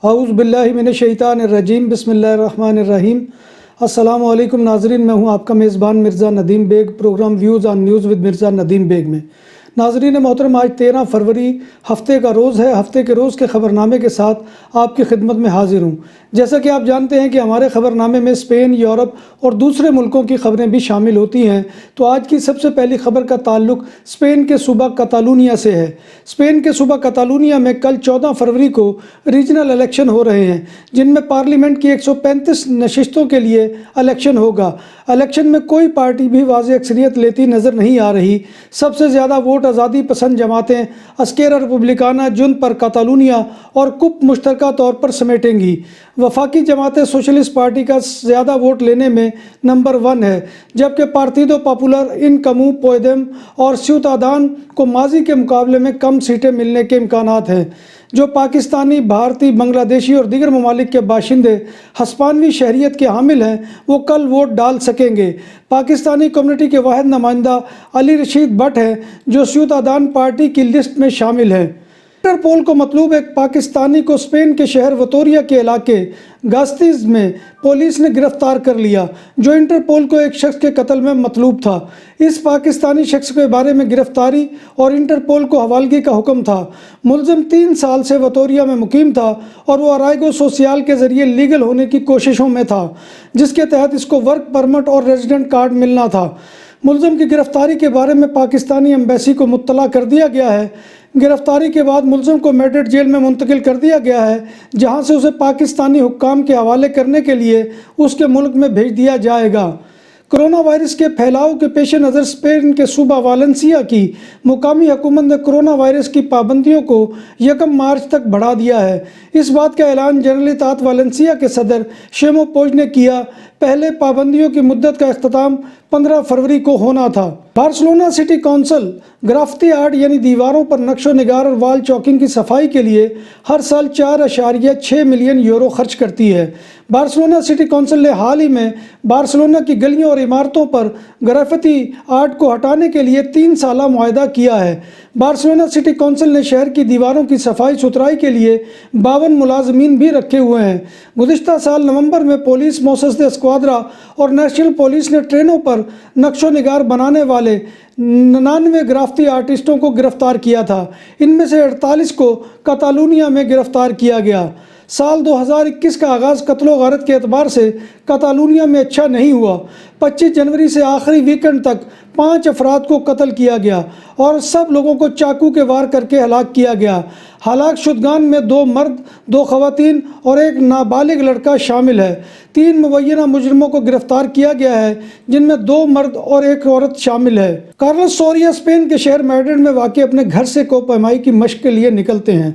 اعوذ باللہ من الشیطان الرجیم بسم اللہ الرحمن الرحیم۔ السلام علیکم ناظرین، میں ہوں آپ کا میزبان Mirza Nadeem Baig, programme views on news with Mirza Nadeem Baig میں۔ ناظرین محترم، آج 13 فروری ہفتے کا روز ہے۔ ہفتے کے روز کے خبرنامے کے ساتھ آپ کی خدمت میں حاضر ہوں۔ جیسا کہ آپ جانتے ہیں کہ ہمارے خبرنامے میں اسپین، یورپ اور دوسرے ملکوں کی خبریں بھی شامل ہوتی ہیں، تو آج کی سب سے پہلی خبر کا تعلق اسپین کے صوبہ کاتالونیہ سے ہے۔ اسپین کے صوبہ کاتالونیہ میں کل 14 فروری کو ریجنل الیکشن ہو رہے ہیں، جن میں پارلیمنٹ کی 135 نشستوں کے لیے الیکشن ہوگا۔ الیکشن میں کوئی پارٹی بھی واضح اکثریت لیتی نظر نہیں آ رہی۔ سب سے زیادہ ووٹ آزادی پسند جماعتیں اسکیرا ریپبلیکانا جن پر کاتالونیہ اور کپ مشترکہ طور پر سمیٹیں گی۔ وفاقی جماعتیں سوشلسٹ پارٹی کا زیادہ ووٹ لینے میں نمبر 1 ہے، جبکہ پارتیدو پاپولر ان کمو پودیم اور سیوتادان کو ماضی کے مقابلے میں کم سیٹیں ملنے کے امکانات ہیں۔ جو پاکستانی، بھارتی، بنگلہ دیشی اور دیگر ممالک کے باشندے ہسپانوی شہریت کے حامل ہیں، وہ کل ووٹ ڈال سکیں گے۔ پاکستانی کمیونٹی کے واحد نمائندہ علی رشید بٹ ہیں، جو سیوتادان پارٹی کی لسٹ میں شامل ہیں۔ انٹرپول کو مطلوب ایک پاکستانی کو اسپین کے شہر وتوریا کے علاقے گاستیز میں پولیس نے گرفتار کر لیا، جو انٹرپول کو ایک شخص کے قتل میں مطلوب تھا۔ اس پاکستانی شخص کے بارے میں گرفتاری اور انٹرپول کو حوالگی کا حکم تھا۔ ملزم 3 سال سے وتوریا میں مقیم تھا اور وہ ارائیگو سوسیال کے ذریعے لیگل ہونے کی کوششوں میں تھا، جس کے تحت اس کو ورک پرمٹ اور ریزیڈنٹ کارڈ ملنا تھا۔ ملزم کی گرفتاری کے بارے میں پاکستانی ایمبیسی کو مطلع کر دیا گیا ہے۔ گرفتاری کے بعد ملزم کو میڈرڈ جیل میں منتقل کر دیا گیا ہے، جہاں سے اسے پاکستانی حکام کے حوالے کرنے کے لیے اس کے ملک میں بھیج دیا جائے گا۔ کرونا وائرس کے پھیلاؤ کے پیش نظر اسپین کے صوبہ والنسیا کی مقامی حکومت نے کرونا وائرس کی پابندیوں کو 1 مارچ تک بڑھا دیا ہے۔ اس بات کا اعلان جنرلیتات والنسیا کے صدر شیمو پوج نے کیا۔ پہلے پابندیوں کی مدت کا اختتام 15 فروری کو ہونا تھا۔ بارسلونا سٹی کونسل گرافتی آرٹ یعنی دیواروں پر نقش و نگار اور وال چاکنگ کی صفائی کے لیے ہر سال 4.6 ملین یورو خرچ کرتی ہے۔ بارسلونا سٹی کونسل نے حال ہی میں بارسلونا کی گلیوں اور عمارتوں پر گرافتی آرٹ کو ہٹانے کے لیے 3 سالہ معاہدہ کیا ہے۔ بارسلونا سٹی کونسل نے شہر کی دیواروں کی صفائی ستھرائی کے لیے 52 ملازمین بھی رکھے ہوئے ہیں۔ گزشتہ سال نومبر میں پولیس موسس دے اسکواڈرا اور نیشنل پولیس نے ٹرینوں پر نقش و نگار بنانے والے 99 گرافتی آرٹسٹوں کو گرفتار کیا تھا۔ ان میں سے 48 کو کاتالونیہ میں گرفتار کیا گیا۔ سال 2021 کا آغاز قتل و غارت کے اعتبار سے کاتالونیہ میں اچھا نہیں ہوا۔ 25 جنوری سے آخری ویکنڈ تک 5 افراد کو قتل کیا گیا اور سب لوگوں کو چاقو کے وار کر کے ہلاک کیا گیا۔ ہلاک شدگان میں 2 مرد، 2 خواتین اور ایک نابالغ لڑکا شامل ہے۔ 3 مبینہ مجرموں کو گرفتار کیا گیا ہے، جن میں 2 مرد اور ایک عورت شامل ہے۔ کارلوس سوریا اسپین کے شہر میڈرڈ میں واقع اپنے گھر سے کوہ پیمائی کی مشق کے لیے نکلتے ہیں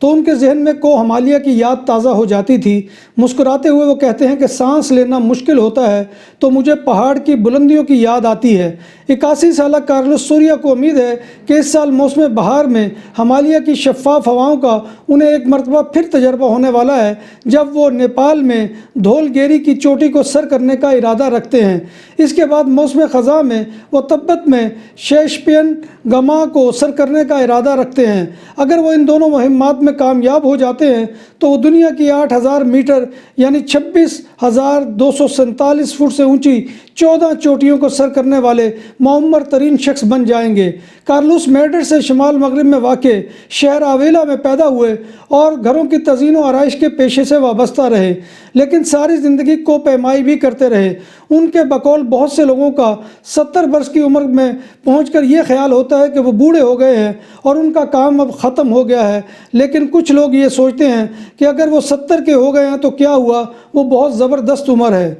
تو ان کے ذہن میں کوہ ہمالیہ کی یاد تازہ ہو جاتی تھی۔ مسکراتے ہوئے وہ کہتے ہیں کہ سانس لینا مشکل ہوتا ہے تو مجھے پہاڑ کی بلندیوں کی یاد آتی ہے۔ 81 سالہ کارلوس سوریا کو امید ہے کہ اس سال موسم بہار میں ہمالیہ کی شفاف ہواؤں کا انہیں ایک مرتبہ پھر تجربہ ہونے والا ہے، جب وہ نیپال میں دھول گیری کی چوٹی کو سر کرنے کا ارادہ رکھتے ہیں۔ اس کے بعد موسم خزاں میں وہ تبت میں شیشپین گما کو سر کرنے کا ارادہ رکھتے ہیں۔ اگر وہ ان دونوں مہمات میں کامیاب ہو جاتے ہیں تو وہ دنیا کی 8000 میٹر یعنی 26,247 فٹ سے اونچی 14 چوٹیوں کو سر کرنے والے معمر ترین شخص بن جائیں گے۔ کارلوس میڈرڈ سے شمال مغرب میں واقع شہر آویلا میں پیدا ہوئے اور گھروں کی تزئین و آرائش کے پیشے سے وابستہ رہے، لیکن ساری زندگی کوہ پیمائی بھی کرتے رہے۔ ان کے بقول بہت سے لوگوں کا 70 برس کی عمر میں پہنچ کر یہ خیال ہوتا ہے کہ وہ بوڑھے ہو گئے ہیں اور ان کا کام اب ختم ہو گیا ہے، لیکن کچھ لوگ یہ سوچتے ہیں کہ اگر وہ 70 کے ہو گئے ہیں تو کیا ہوا، وہ بہت زبردست عمر ہے۔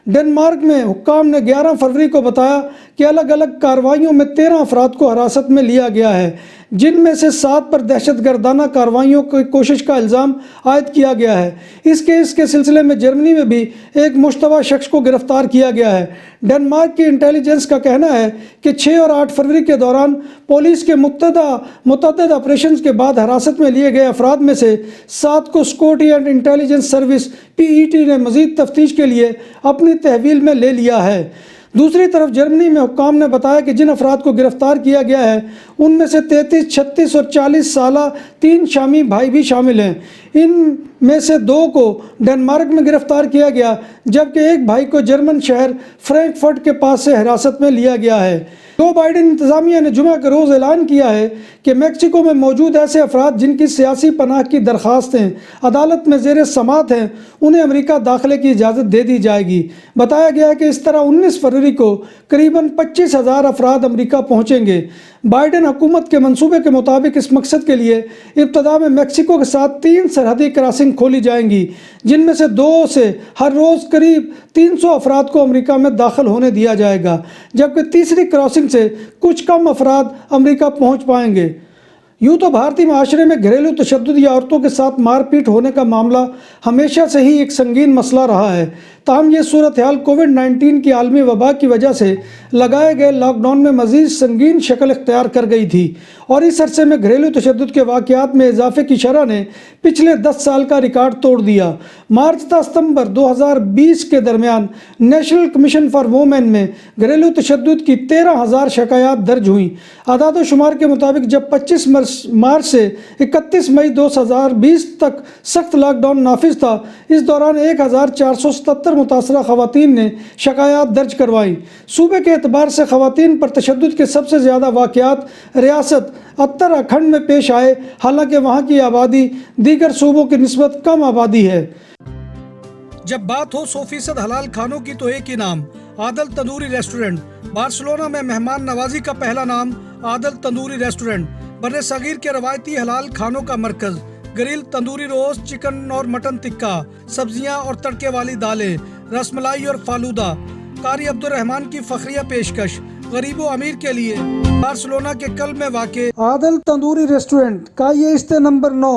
ڈنمارک میں حکام نے 11 فروری کو بتایا کہ الگ الگ کارروائیوں میں 13 افراد کو حراست میں لیا گیا ہے، جن میں سے 7 پر دہشت گردانہ کارروائیوں کی کوشش کا الزام عائد کیا گیا ہے۔ اس کیس کے سلسلے میں جرمنی میں بھی ایک مشتبہ شخص کو گرفتار کیا گیا ہے۔ ڈنمارک کی انٹیلیجنس کا کہنا ہے کہ 6 اور 8 فروری کے دوران پولیس کے متعدد آپریشنز کے بعد حراست میں لیے گئے افراد میں سے 7 کو اسکاٹلینڈ انٹیلیجنس سروس PET نے مزید تفتیش کے لیے اپنی تحویل میں لے لیا ہے۔ دوسری طرف جرمنی میں حکام نے بتایا کہ جن افراد کو گرفتار کیا گیا ہے ان میں سے 33، 36 اور 40 سالہ 3 شامی بھائی بھی شامل ہیں۔ ان میں سے 2 کو ڈنمارک میں گرفتار کیا گیا، جبکہ ایک بھائی کو جرمن شہر فرینکفرٹ کے پاس سے حراست میں لیا گیا ہے۔ جو بائیڈن انتظامیہ نے جمعہ کے روز اعلان کیا ہے کہ میکسیکو میں موجود ایسے افراد جن کی سیاسی پناہ کی درخواستیں عدالت میں زیر سماعت ہیں، انہیں امریکہ داخلے کی اجازت دے دی جائے گی۔ بتایا گیا ہے کہ اس طرح 19 فروری کو قریباً 25,000 افراد امریکہ پہنچیں گے۔ بائیڈن حکومت کے منصوبے کے مطابق اس مقصد کے لیے ابتدا میں میکسیکو کے ساتھ 3 سرحدی کراسنگ کھولی جائیں گی، جن میں سے 2 سے ہر روز قریب 300 افراد کو امریکہ میں داخل ہونے دیا جائے گا، جبکہ تیسری کراسنگ سے کچھ کم افراد امریکہ پہنچ پائیں گے۔ یوں تو بھارتی معاشرے میں گھریلو تشدد یا عورتوں کے ساتھ مار پیٹ ہونے کا معاملہ ہمیشہ سے ہی ایک سنگین مسئلہ رہا ہے، تاہم یہ صورتحال کووڈ-19 کی عالمی وبا کی وجہ سے لگائے گئے لاک ڈاؤن میں مزید سنگین شکل اختیار کر گئی تھی، اور اس عرصے میں گھریلو تشدد کے واقعات میں اضافے کی شرح نے پچھلے 10 سال کا ریکارڈ توڑ دیا۔ مارچ تا ستمبر 2020 کے درمیان نیشنل کمیشن فار وومین میں گھریلو تشدد کی 13,000 شکایات درج ہوئیں۔ اعداد و شمار کے مطابق جب 25 مارچ سے 31 مئی 2020 تک سخت لاک ڈاؤن نافذ تھا، اس دوران 1,477 متاثرہ خواتین نے شکایات درج کروائیں۔ صوبے کے اعتبار سے خواتین پر تشدد کے سب سے زیادہ واقعات ریاست اتراکھنڈ میں پیش آئے، حالانکہ وہاں کی آبادی دیگر صوبوں کی نسبت کم آبادی ہے۔ جب بات ہو 100% حلال کھانوں کی تو ایک ہی نام، عادل تندوری ریسٹورنٹ۔ بارسلونا میں مہمان نوازی کا پہلا نام عادل تندوری ریسٹورنٹ، بر صغیر کے روایتی حلال کھانوں کا مرکز۔ گرل تندوری روسٹ، چکن اور مٹن ٹکا، سبزیاں اور تڑکے والی دالیں، رس ملائی اور فالودہ۔ قاری عبد الرحمن کی فخریہ پیشکش، غریب و امیر کے لیے۔ بارسلونا کے قلب میں واقع عادل تندوری ریسٹورنٹ کا یہ استے نمبر 9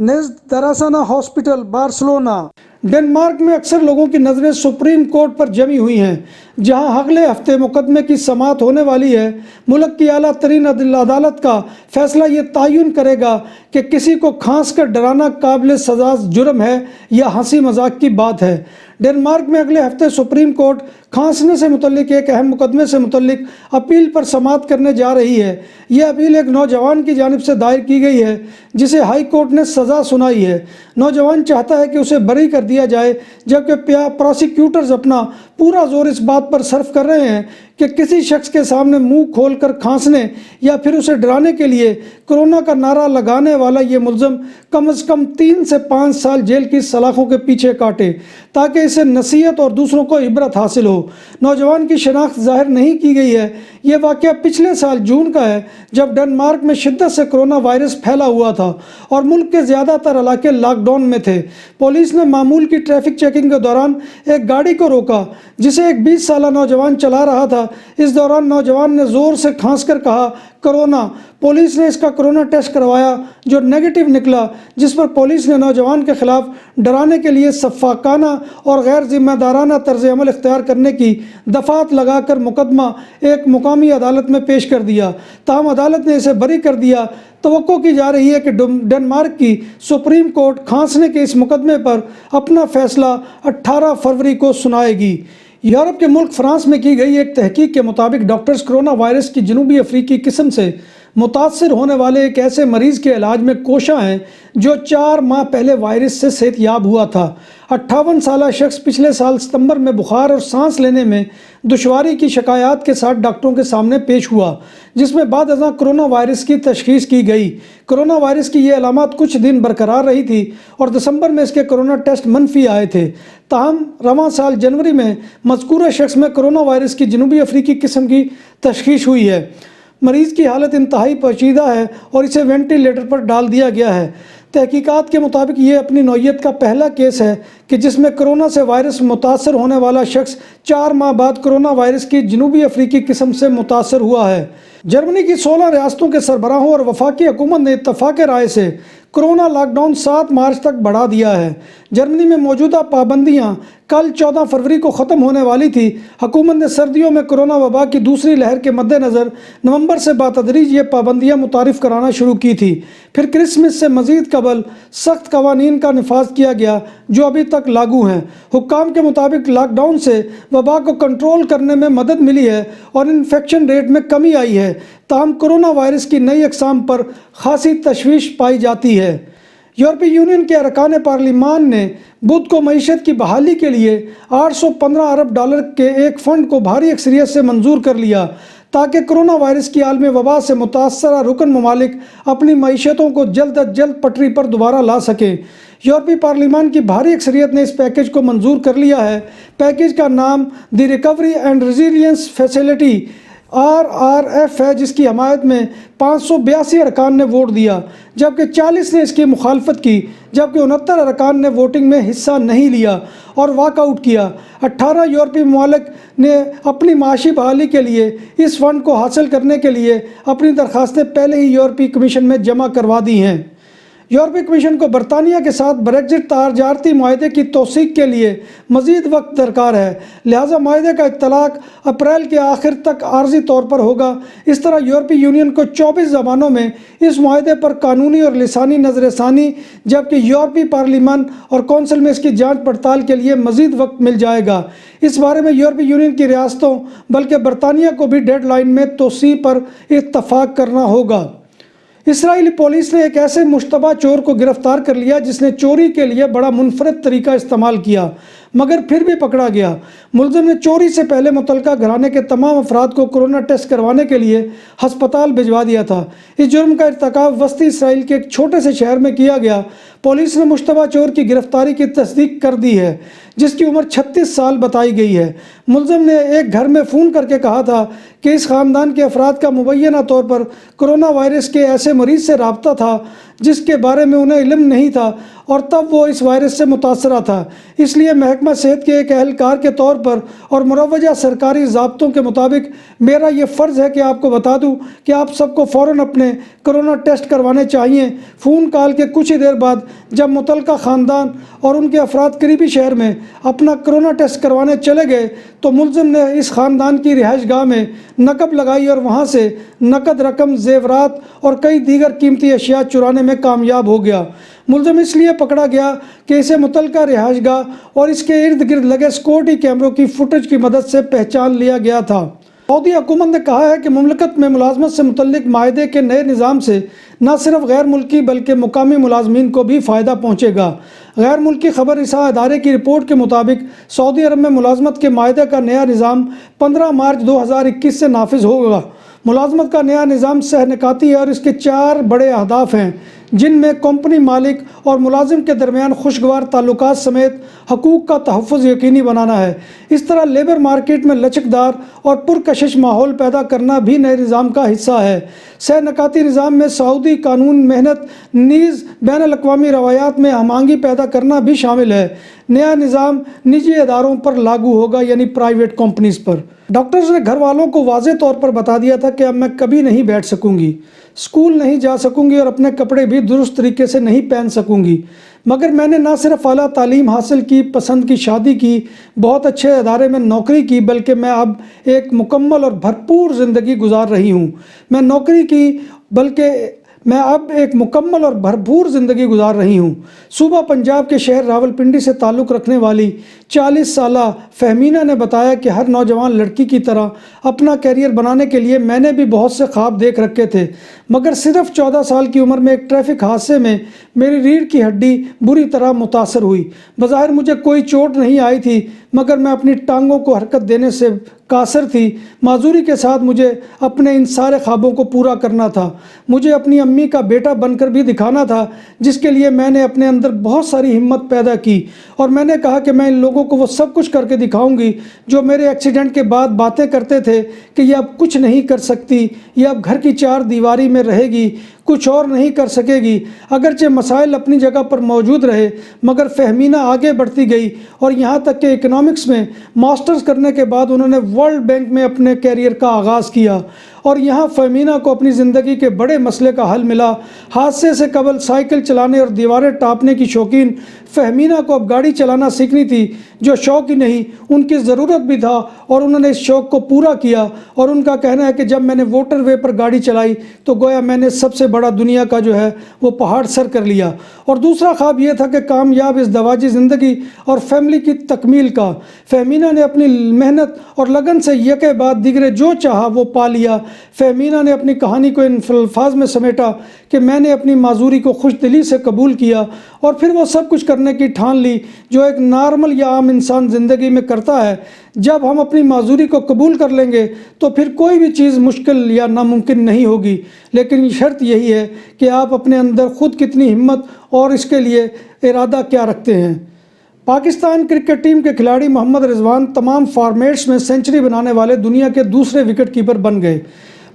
نزد دراسانہ ہاسپٹل، بارسلونا۔ ڈنمارک میں اکثر لوگوں کی نظریں سپریم کورٹ پر جمی ہوئی ہیں، جہاں اگلے ہفتے مقدمے کی سماعت ہونے والی ہے۔ ملک کی اعلیٰ ترین عدالت کا فیصلہ یہ تعین کرے گا کہ کسی کو کھانس کر ڈرانا قابل سزا جرم ہے یا ہنسی مذاق کی بات ہے۔ ڈنمارک میں اگلے ہفتے سپریم کورٹ کھانسنے سے متعلق ایک اہم مقدمے سے متعلق اپیل پر سماعت کرنے جا رہی ہے۔ یہ اپیل ایک نوجوان کی جانب سے دائر کی گئی ہے جسے ہائی کورٹ نے سزا سنائی ہے۔ نوجوان چاہتا ہے کہ اسے بری کر دیا جائے، جبکہ پروسیکیوٹرز اپنا پورا زور اس بات پر صرف کر رہے ہیں کہ کسی شخص کے سامنے منہ کھول کر کھانسنے یا پھر اسے ڈرانے کے لیے کورونا کا نعرہ لگانے والا یہ ملزم کم از کم 3 سے 5 سال جیل کی سلاخوں کے پیچھے کاٹے، تاکہ اسے نصیحت اور دوسروں کو عبرت حاصل ہو۔ نوجوان کی شناخت ظاہر نہیں کی گئی ہے۔ یہ واقعہ پچھلے سال جون کا ہے، جب ڈنمارک میں شدت سے کورونا وائرس پھیلا ہوا تھا اور ملک کے زیادہ تر علاقے لاک ڈاؤن میں تھے۔ پولیس نے معمول کی ٹریفک چیکنگ کے دوران ایک گاڑی کو روکا جسے ایک 20 سالہ نوجوان چلا رہا تھا۔ اس دوران نوجوان نے زور سے کھانس کر کہا، "کورونا"۔ پولیس نے اس کا کورونا ٹیسٹ کروایا جو نیگیٹو نکلا، جس پر پولیس نے نوجوان کے خلاف ڈرانے کے لیے شفاقانہ اور غیر ذمہ دارانہ طرز عمل اختیار کرنے کی دفعات لگا کر مقدمہ ایک مقامی عدالت میں پیش کر دیا، تاہم عدالت نے اسے بری کر دیا۔ توقع کی جا رہی ہے کہ ڈنمارک کی سپریم کورٹ کھانسنے کے اس مقدمے پر اپنا فیصلہ 18 فروری کو سنائے گی۔ یورپ کے ملک فرانس میں کی گئی ایک تحقیق کے مطابق ڈاکٹرز کورونا وائرس کی جنوبی افریقی قسم سے متاثر ہونے والے ایک ایسے مریض کے علاج میں کوشاں ہیں جو 4 ماہ پہلے وائرس سے صحت یاب ہوا تھا۔ 58 سالہ شخص پچھلے سال ستمبر میں بخار اور سانس لینے میں دشواری کی شکایات کے ساتھ ڈاکٹروں کے سامنے پیش ہوا، جس میں بعد ازاں کورونا وائرس کی تشخیص کی گئی۔ کورونا وائرس کی یہ علامات کچھ دن برقرار رہی تھی اور دسمبر میں اس کے کورونا ٹیسٹ منفی آئے تھے، تاہم رواں سال جنوری میں مذکورہ شخص میں کورونا وائرس کی جنوبی افریقی قسم کی تشخیص ہوئی ہے۔ مریض کی حالت انتہائی پیچیدہ ہے اور اسے وینٹی لیٹر پر ڈال دیا گیا ہے۔ تحقیقات کے مطابق یہ اپنی نوعیت کا پہلا کیس ہے کہ جس میں کورونا سے وائرس متاثر ہونے والا شخص 4 ماہ بعد کورونا وائرس کی جنوبی افریقی قسم سے متاثر ہوا ہے۔ جرمنی کی 16 ریاستوں کے سربراہوں اور وفاقی حکومت نے اتفاق رائے سے کورونا لاک ڈاؤن 7 مارچ تک بڑھا دیا ہے۔ جرمنی میں موجودہ پابندیاں کل 14 فروری کو ختم ہونے والی تھی۔ حکومت نے سردیوں میں کورونا وبا کی دوسری لہر کے مد نظر نومبر سے بتدریج یہ پابندیاں متعارف کرانا شروع کی تھی۔ پھر کرسمس سے مزید قبل سخت قوانین کا نفاذ کیا گیا جو ابھی تک لاگو ہیں۔ حکام کے مطابق لاک ڈاؤن سے وبا کو کنٹرول کرنے میں مدد ملی ہے اور انفیکشن ریٹ میں کمی آئی ہے، تاہم کورونا وائرس کی نئی اقسام پر خاصی تشویش پائی جاتی ہے۔ یورپی یونین کے ارکان پارلیمان نے بدھ کو معیشت کی بحالی کے لیے 815 ارب ڈالر کے ایک فنڈ کو بھاری اکثریت سے منظور کر لیا تاکہ کرونا وائرس کی عالمی وبا سے متاثرہ رکن ممالک اپنی معیشتوں کو جلد از جلد پٹری پر دوبارہ لا سکیں۔ یورپی پارلیمان کی بھاری اکثریت نے اس پیکیج کو منظور کر لیا ہے۔ پیکیج کا نام the recovery and resilience facility RRF ہے، جس کی حمایت میں 582 ارکان نے ووٹ دیا جبکہ 40 نے اس کی مخالفت کی، جبکہ 69 ارکان نے ووٹنگ میں حصہ نہیں لیا اور واک آؤٹ کیا۔ 18 یورپی ممالک نے اپنی معاشی بحالی کے لیے اس فنڈ کو حاصل کرنے کے لیے اپنی درخواستیں پہلے ہی یورپی کمیشن میں جمع کروا دی ہیں۔ یورپی کمیشن کو برطانیہ کے ساتھ بریگزٹ تجارتی معاہدے کی توثیق کے لیے مزید وقت درکار ہے، لہٰذا معاہدے کا اطلاق اپریل کے آخر تک عارضی طور پر ہوگا۔ اس طرح یورپی یونین کو 24 زبانوں میں اس معاہدے پر قانونی اور لسانی نظر ثانی، جبکہ یورپی پارلیمان اور کونسل میں اس کی جانچ پڑتال کے لیے مزید وقت مل جائے گا۔ اس بارے میں یورپی یونین کی ریاستوں بلکہ برطانیہ کو بھی ڈیڈ لائن میں توسیع پر اتفاق کرنا ہوگا۔ اسرائیلی پولیس نے ایک ایسے مشتبہ چور کو گرفتار کر لیا جس نے چوری کے لیے بڑا منفرد طریقہ استعمال کیا مگر پھر بھی پکڑا گیا۔ ملزم نے چوری سے پہلے متعلقہ گھرانے کے تمام افراد کو کورونا ٹیسٹ کروانے کے لیے ہسپتال بھجوا دیا تھا۔ اس جرم کا ارتکاب وسطی اسرائیل کے ایک چھوٹے سے شہر میں کیا گیا۔ پولیس نے مشتبہ چور کی گرفتاری کی تصدیق کر دی ہے جس کی عمر 36 سال بتائی گئی ہے۔ ملزم نے ایک گھر میں فون کر کے کہا تھا کہ اس خاندان کے افراد کا مبینہ طور پر کرونا وائرس کے ایسے مریض سے رابطہ تھا جس کے بارے میں انہیں علم نہیں تھا اور تب وہ اس وائرس سے متاثرہ تھا، اس لیے محکمہ صحت کے ایک اہلکار کے طور پر اور مروجہ سرکاری ضابطوں کے مطابق میرا یہ فرض ہے کہ آپ کو بتا دوں کہ آپ سب کو فوراً اپنے کرونا ٹیسٹ کروانے چاہیے۔ فون کال کے کچھ ہی دیر بعد جب متعلقہ خاندان اور ان کے افراد قریبی شہر میں اپنا کرونا ٹیسٹ کروانے چلے گئے تو ملزم نے اس خاندان کی رہائش گاہ میں نقب لگائی اور وہاں سے نقد رقم، زیورات اور کئی دیگر قیمتی اشیاء چرانے میں کامیاب ہو گیا۔ ملزم اس لیے پکڑا گیا کہ اسے متعلقہ رہائش گاہ اور اس کے ارد گرد لگے سیکورٹی کیمروں کی فوٹیج کی مدد سے پہچان لیا گیا تھا۔ سعودی حکومت نے کہا ہے کہ مملکت میں ملازمت سے متعلق معاہدے کے نئے نظام سے نہ صرف غیر ملکی بلکہ مقامی ملازمین کو بھی فائدہ پہنچے گا۔ غیر ملکی خبر رساں ادارے کی رپورٹ کے مطابق سعودی عرب میں ملازمت کے معاہدے کا نیا نظام 15 مارچ 2021 سے نافذ ہوگا۔ ملازمت کا نیا نظام سہ نکاتی ہے اور اس کے 4 بڑے اہداف ہیں جن میں کمپنی مالک اور ملازم کے درمیان خوشگوار تعلقات سمیت حقوق کا تحفظ یقینی بنانا ہے۔ اس طرح لیبر مارکیٹ میں لچکدار اور پرکشش ماحول پیدا کرنا بھی نئے نظام کا حصہ ہے۔ سہ نکاتی نظام میں سعودی قانون، محنت نیز بین الاقوامی روایات میں ہم آہنگی پیدا کرنا بھی شامل ہے۔ نیا نظام نجی اداروں پر لاگو ہوگا، یعنی پرائیویٹ کمپنیز پر۔ ڈاکٹرز نے گھر والوں کو واضح طور پر بتا دیا تھا کہ اب میں کبھی نہیں بیٹھ سکوں گی، اسکول نہیں جا سکوں گی اور اپنے کپڑے بھی درست طریقے سے نہیں پہن سکوں گی، مگر میں نے نہ صرف اعلیٰ تعلیم حاصل کی، پسند کی شادی کی، بہت اچھے ادارے میں نوکری کی، بلکہ میں اب ایک مکمل اور بھرپور زندگی گزار رہی ہوں۔ میں نوکری کی بلکہ میں اب ایک مکمل اور بھرپور زندگی گزار رہی ہوں۔ صوبہ پنجاب کے شہر راولپنڈی سے تعلق رکھنے والی 40 سالہ فہمینہ نے بتایا کہ ہر نوجوان لڑکی کی طرح اپنا کیریئر بنانے کے لیے میں نے بھی بہت سے خواب دیکھ رکھے تھے، مگر صرف 14 سال کی عمر میں ایک ٹریفک حادثے میں میری ریڑھ کی ہڈی بری طرح متاثر ہوئی۔ بظاہر مجھے کوئی چوٹ نہیں آئی تھی مگر میں اپنی ٹانگوں کو حرکت دینے سے قاصر تھی۔ معذوری کے ساتھ مجھے اپنے ان سارے خوابوں کو پورا کرنا تھا۔ مجھے اپنی امی کا بیٹا بن کر بھی دکھانا تھا، جس کے لیے میں نے اپنے اندر بہت ساری ہمت پیدا کی اور میں نے کہا کہ میں ان لوگوں کو وہ سب کچھ کر کے دکھاؤں گی جو میرے ایکسیڈنٹ کے بعد باتیں کرتے تھے کہ یہ اب کچھ نہیں کر سکتی، یہ اب گھر کی 4 دیواری میں رہے گی، کچھ اور نہیں کر سکے گی۔ اگرچہ مسائل اپنی جگہ پر موجود رہے مگر فہمینہ آگے بڑھتی گئی اور یہاں تک کہ اکنامکس میں ماسٹرز کرنے کے بعد انہوں نے ورلڈ بینک میں اپنے کیریئر کا آغاز کیا اور یہاں فہمینہ کو اپنی زندگی کے بڑے مسئلے کا حل ملا۔ حادثے سے قبل سائیکل چلانے اور دیواریں ٹاپنے کی شوقین فہمینہ کو اب گاڑی چلانا سیکھنی تھی، جو شوق ہی نہیں ان کی ضرورت بھی تھا، اور انہوں نے اس شوق کو پورا کیا۔ اور ان کا کہنا ہے کہ جب میں نے واٹر وے پر گاڑی چلائی تو گویا میں نے سب سے بڑا دنیا کا جو ہے وہ پہاڑ سر کر لیا۔ اور دوسرا خواب یہ تھا کہ کامیاب ازدواجی زندگی اور فیملی کی تکمیل کا۔ فہمینہ نے اپنی محنت اور لگن سے یکے بعد دیگرے جو چاہا وہ پا لیا۔ فہمینہ نے اپنی کہانی کو ان الفاظ میں سمیٹا کہ میں نے اپنی معذوری کو خوش دلی سے قبول کیا، اور پھر وہ سب کچھ کرنے کی ٹھان لی جو ایک نارمل یا عام انسان زندگی میں کرتا ہے۔ جب ہم اپنی معذوری کو قبول کر لیں گے تو پھر کوئی بھی چیز مشکل یا ناممکن نہیں ہوگی، لیکن شرط یہی ہے کہ آپ اپنے اندر خود کتنی ہمت اور اس کے لیے ارادہ کیا رکھتے ہیں۔ پاکستان کرکٹ ٹیم کے کھلاڑی محمد رضوان تمام فارمیٹس میں سنچری بنانے والے دنیا کے دوسرے وکٹ کیپر بن گئے۔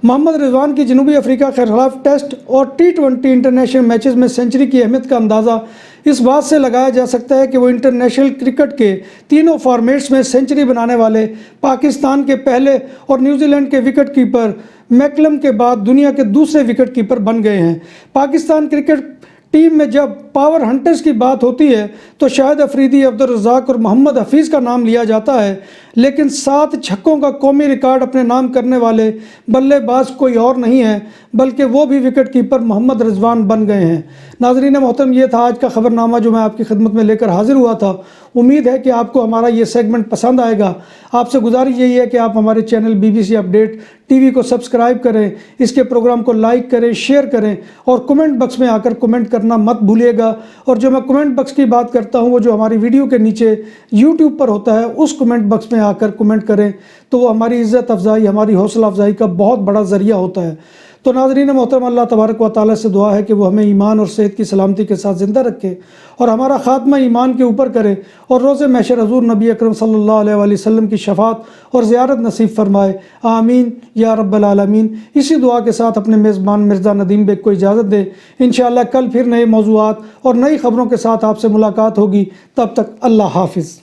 محمد رضوان کی جنوبی افریقہ کے خلاف ٹیسٹ اور T20 انٹرنیشنل میچز میں سنچری کی اہمیت کا اندازہ اس بات سے لگایا جا سکتا ہے کہ وہ انٹرنیشنل کرکٹ کے تینوں فارمیٹس میں سنچری بنانے والے پاکستان کے پہلے اور نیوزی لینڈ کے وکٹ کیپر میکلم کے بعد دنیا کے دوسرے وکٹ کیپر بن گئے ہیں۔ پاکستان کرکٹ ٹیم میں جب پاور ہنٹرز کی بات ہوتی ہے تو شاہد افریدی، عبدالرزاق اور محمد حفیظ کا نام لیا جاتا ہے، لیکن 7 چھکوں کا قومی ریکارڈ اپنے نام کرنے والے بلے باز کوئی اور نہیں ہے بلکہ وہ بھی وکٹ کیپر محمد رضوان بن گئے ہیں۔ ناظرین محترم، یہ تھا آج کا خبر نامہ جو میں آپ کی خدمت میں لے کر حاضر ہوا تھا۔ امید ہے کہ آپ کو ہمارا یہ سیگمنٹ پسند آئے گا۔ آپ سے گزارش یہی ہے کہ آپ ہمارے چینل BBC اپڈیٹ TV کو سبسکرائب کریں، اس کے پروگرام کو لائک کریں، شیئر کریں، اور کمنٹ باکس میں آ کر کمنٹ کرنا مت بھولیے گا۔ اور جو میں کمنٹ باکس کی بات کرتا ہوں وہ جو ہماری ویڈیو کے نیچے YouTube پر ہوتا ہے، اس کمنٹ باکس میں آ کر کمنٹ کریں تو وہ ہماری عزت افزائی، ہماری حوصلہ افزائی کا بہت بڑا ذریعہ ہوتا ہے۔ تو ناظرین محترم، اللہ تبارک و تعالیٰ سے دعا ہے کہ وہ ہمیں ایمان اور صحت کی سلامتی کے ساتھ زندہ رکھے اور ہمارا خاتمہ ایمان کے اوپر کرے، اور روز محشر حضور نبی اکرم صلی اللہ علیہ وآلہ وسلم کی شفاعت اور زیارت نصیب فرمائے، آمین یا رب العالمین۔ اسی دعا کے ساتھ اپنے میزبان مرزا ندیم بیگ کو اجازت دیں۔ انشاءاللہ کل پھر نئے موضوعات اور نئی خبروں کے ساتھ آپ سے ملاقات ہوگی۔ تب تک اللہ حافظ۔